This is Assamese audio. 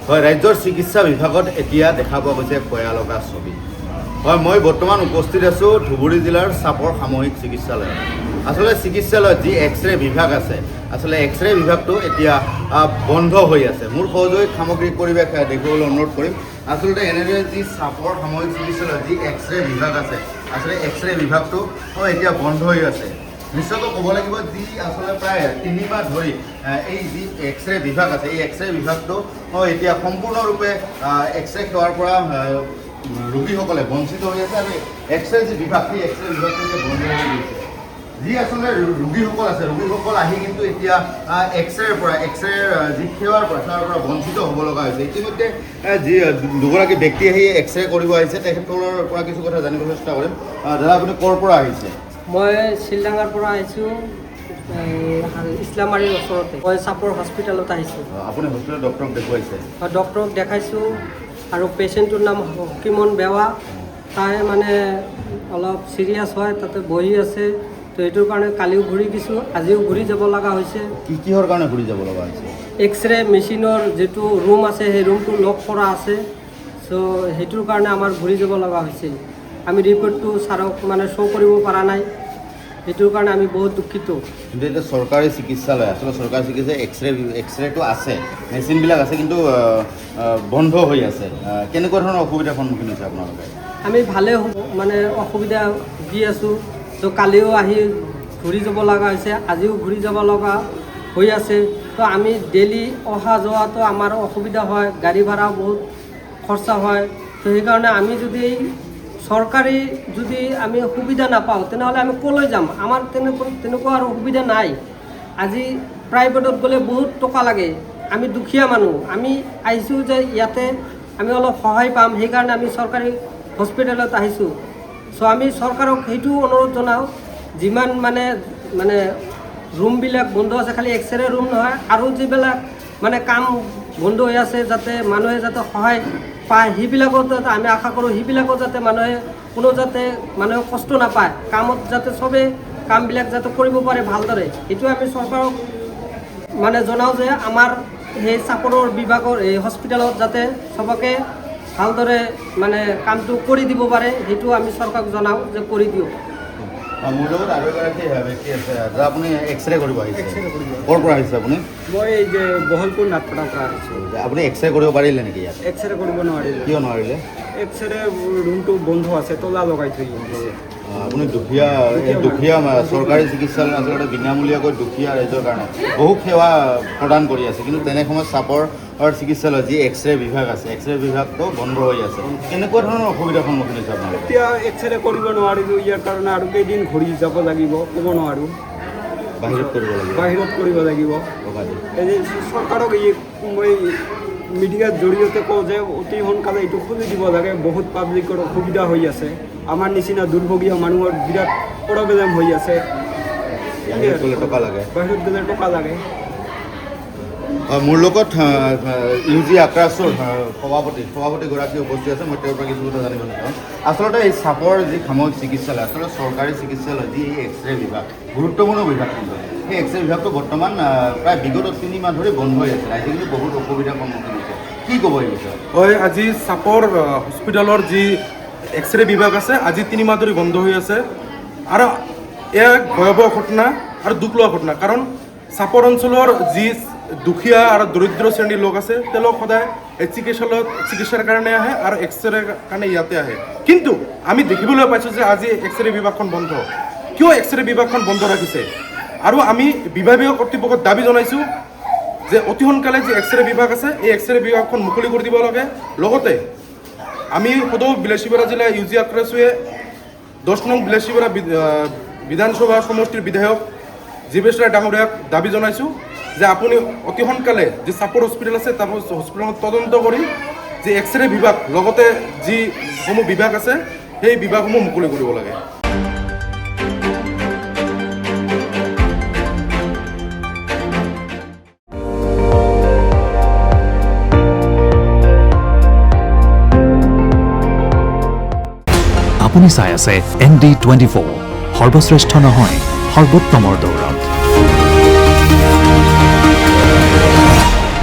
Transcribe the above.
হয়, ৰাজ্যৰ চিকিৎসা বিভাগত এতিয়া দেখা পোৱা গৈছে ভয়া লগা ছবি। হয়, মই বৰ্তমান উপস্থিত আছোঁ ধুবুৰী জিলাৰ চাপৰ সামূহিক চিকিৎসালয়ত। আচলতে চিকিৎসালয়ত যি এক্সৰে বিভাগ আছে, আচলতে এক্সৰে বিভাগটো এতিয়া বন্ধ হৈ আছে। মোৰ সহযোগী সামগ্ৰিক পৰিৱেশ দেখিবলৈ অনুৰোধ কৰিম। আচলতে এনেদৰে যি চাপৰ সামূহিক চিকিৎসালয়ত যি এক্সৰে বিভাগ আছে, আচলতে এক্সৰে বিভাগটো এতিয়া বন্ধ হৈ আছে। নিশ্চয়কৈ ক'ব লাগিব যি আচলতে প্ৰায় 3 মাহ ধৰি এই যি এক্সৰে বিভাগ আছে, এই এক্সৰে বিভাগটো এতিয়া সম্পূৰ্ণৰূপে এক্সৰে সেৱাৰ পৰা ৰোগীসকলে বঞ্চিত হৈ আছে আৰু এক্সৰে যি বিভাগ, সেই এক্সৰে বিভাগটো এতিয়া বন্ধ হৈ গৈছে। যি আচলতে ৰোগীসকল আছে, ৰোগীসকল আহি কিন্তু এতিয়া এক্সৰেৰ পৰা যি সেৱাৰ পৰা বঞ্চিত হ'ব লগা হৈছে। ইতিমধ্যে যি দুগৰাকী ব্যক্তি আহি এক্সৰে কৰিব আহিছে, তেখেতসকলৰ পৰা কিছু কথা জানিবলৈ চেষ্টা কৰিম। দাদা, আপুনি ক'ৰ পৰা আহিছে? মই শিলডাঙাৰ পৰা আহিছোঁ, ইছলামাৰীৰ ওচৰতে। মই চাপৰ হস্পিটেলত আহিছোঁ। আপুনি হস্পিটেলত ডক্টৰক দেখুৱাইছে? ডক্টৰক দেখাইছোঁ আৰু পেচেণ্টটোৰ নাম হকিমন বেৱা। তাই মানে অলপ চিৰিয়াছ হয়, তাতে বহি আছে। তো এইটোৰ কাৰণে কালিও ঘূৰি দিছোঁ, আজিও ঘূৰি যাব লগা হৈছে। কিহৰ কাৰণে ঘূৰি যাব লগা হৈছে? এক্সৰে মেচিনৰ যিটো ৰুম আছে, সেই ৰুমটো লক কৰা আছে। চ' সেইটোৰ কাৰণে আমাৰ ঘূৰি যাব লগা হৈছে। আমি ৰিপৰ্টটো ছাৰক মানে শ্ব' কৰিব পৰা নাই, সেইটোৰ কাৰণে আমি বহুত দুখিত। কিন্তু এতিয়া চৰকাৰী চিকিৎসালয়, আচলতে চৰকাৰী চিকিৎসালয় এক্সৰেটো আছে, মেচিনবিলাক আছে, কিন্তু বন্ধ হৈ আছে। কেনেকুৱা ধৰণৰ অসুবিধাৰ সন্মুখীন হৈছে আপোনালোকে? আমি ভালে মানে অসুবিধা ভুগি আছোঁ। তো কালিও আহি ঘূৰি যাব লগা হৈছে, আজিও ঘূৰি যাব লগা হৈ আছে। তো আমি ডেইলি অহা যোৱাটো আমাৰ অসুবিধা হয়, গাড়ী ভাড়াও বহুত খৰচা হয়। তো সেইকাৰণে আমি যদি চৰকাৰী আমি সুবিধা নাপাওঁ, তেনেহ'লে আমি ক'লৈ যাম? আমাৰ তেনেকুৱা আৰু সুবিধা নাই। আজি প্ৰাইভেটত গ'লে বহুত টকা লাগে। আমি দুখীয়া মানুহ, আমি আহিছোঁ যে ইয়াতে আমি অলপ সহায় পাম, সেইকাৰণে আমি চৰকাৰী হস্পিটেলত আহিছোঁ। চ' আমি চৰকাৰক সেইটো অনুৰোধ জনাওঁ, যিমান মানে ৰুমবিলাক বন্ধ আছে, খালি এক্সৰে ৰুম নহয়, আৰু যিবিলাক মানে কাম বন্ধ হৈ আছে, যাতে মানুহে যাতে সহায় পায়, সেইবিলাকত আমি আশা কৰোঁ, সেইবিলাকত যাতে মানুহে কষ্ট নাপায়, কামত যাতে চবেই কামবিলাক যাতে কৰিব পাৰে ভালদৰে। এইটো আমি চৰকাৰক মানে জনাওঁ যে আমাৰ সেই চাপৰৰ বিভাগৰ এই হস্পিটেলত যাতে চবকে ভালদৰে মানে কামটো কৰি দিব পাৰে, সেইটো আমি চৰকাৰক জনাওঁ যে কৰি দিয়ক। মোৰ লগত আৰু এগৰাকী ব্যক্তি আছে। দাদা, আপুনি এক্সৰে কৰিব আহিছে? ক'ৰ পৰা আহিছে আপুনি? মই এই যে বহলপুৰ নাটপাৰাৰ পৰা আহিছোঁ। আপুনি এক্সৰে কৰিব পাৰিলে নেকি ইয়াত? এক্সৰে কৰিব নোৱাৰিলোঁ। কিয় নোৱাৰিলে? এক্সৰে ৰুমটো বন্ধ আছে, তলা লগাই থৈ দিছে। আপুনি দুখীয়া চৰকাৰী চিকিৎসালয় আচলতে বিনামূলীয়াকৈ দুখীয়া ৰাইজৰ কাৰণে বহু সেৱা প্ৰদান কৰি আছে, কিন্তু তেনে সময়ত চাপৰ চিকিৎসালয় যি এক্সৰে বিভাগ আছে, এক্সৰে বিভাগটো বন্ধ হৈ আছে। কেনেকুৱা ধৰণৰ অসুবিধাৰ সন্মুখীন হৈছে আপোনালোকে? এতিয়া এক্সৰে কৰিব নোৱাৰিলোঁ, ইয়াৰ কাৰণে আৰু কেইদিন ঘূৰি যাব লাগিব, ক'ব নোৱাৰোঁ। বাহিৰত কৰিব লাগিব? বাহিৰত কৰিব লাগিব। এই যে চৰকাৰক মই মিডিয়াৰ জৰিয়তে কওঁ যে অতি সোনকালে এইটো খুলি দিব লাগে। বহুত পাব্লিকৰ অসুবিধা হৈ আছে, আমাৰ নিচিনা দুৰ্ভগীয়া মানুহৰ বিৰাট প্ৰব্লেম হৈ আছে। বাহিৰত গ'লে টকা লাগে? বাহিৰত গ'লে টকা লাগে। মোৰ লগত ইউজি আক্ৰাছৰ সভাপতিগৰাকী উপস্থিত আছে। মই তেওঁৰ পৰা কিছু কথা জানিবলৈ চাওঁ। আচলতে এই চাপৰ যি সামূহিক চিকিৎসালয়, আচলতে চৰকাৰী চিকিৎসালয় যি এই এক্সৰে বিভাগ, গুৰুত্বপূৰ্ণ বিভাগ, কিন্তু সেই এক্সৰে বিভাগটো বৰ্তমান প্ৰায় বিগত 3 মাহ ধৰি বন্ধ হৈ আছে। ৰাইজে কিন্তু বহুত অসুবিধাৰ সন্মুখীন হৈছে। কি ক'ব এই বিষয়ে? হয়, আজি চাপৰ হস্পিটেলৰ যি এক্সৰে বিভাগ আছে, আজি 3 মাহ ধৰি বন্ধ হৈ আছে। আৰু এয়া ভয়াৱহ ঘটনা আৰু দুখ লোৱা ঘটনা, কাৰণ চাপৰ অঞ্চলৰ যি দুখীয়া আৰু দৰিদ্ৰ শ্ৰেণীৰ লোক আছে, তেওঁলোক সদায় এই চিকিৎসাৰ কাৰণে আহে আৰু এক্সৰেৰ কাৰণে ইয়াতে আহে। কিন্তু আমি দেখিবলৈ পাইছোঁ যে আজি এক্সৰে বিভাগখন বন্ধ। কিয় এক্সৰে বিভাগখন বন্ধ ৰাখিছে? আৰু আমি বিভাগীয় কৰ্তৃপক্ষক দাবী জনাইছোঁ যে অতি সোনকালে যি এক্সৰে বিভাগ আছে, এই এক্সৰে বিভাগখন মুকলি কৰি দিব লাগে। লগতে আমি সদৌ বিলাসীপাৰা জিলা ইউজি আক্ৰাছুৱে 10 নং বিলাসীপাৰা বিধানসভা সমষ্টিৰ বিধায়ক জীৱেশ ৰায় ডাঙৰীয়াক দাবী জনাইছোঁ যে আপুনি অতি সোনকালে যি চাপৰ হস্পিটেল আছে, তাৰ হস্পিটেলত তদন্ত কৰি যি এক্সৰে বিভাগ, লগতে যিসমূহ বিভাগ আছে, সেই বিভাগসমূহ মুকলি কৰিব লাগে। আপুনি চাই আছে ND24, সৰ্বশ্ৰেষ্ঠ নহয়, সৰ্বোত্তমৰ দৌৰত।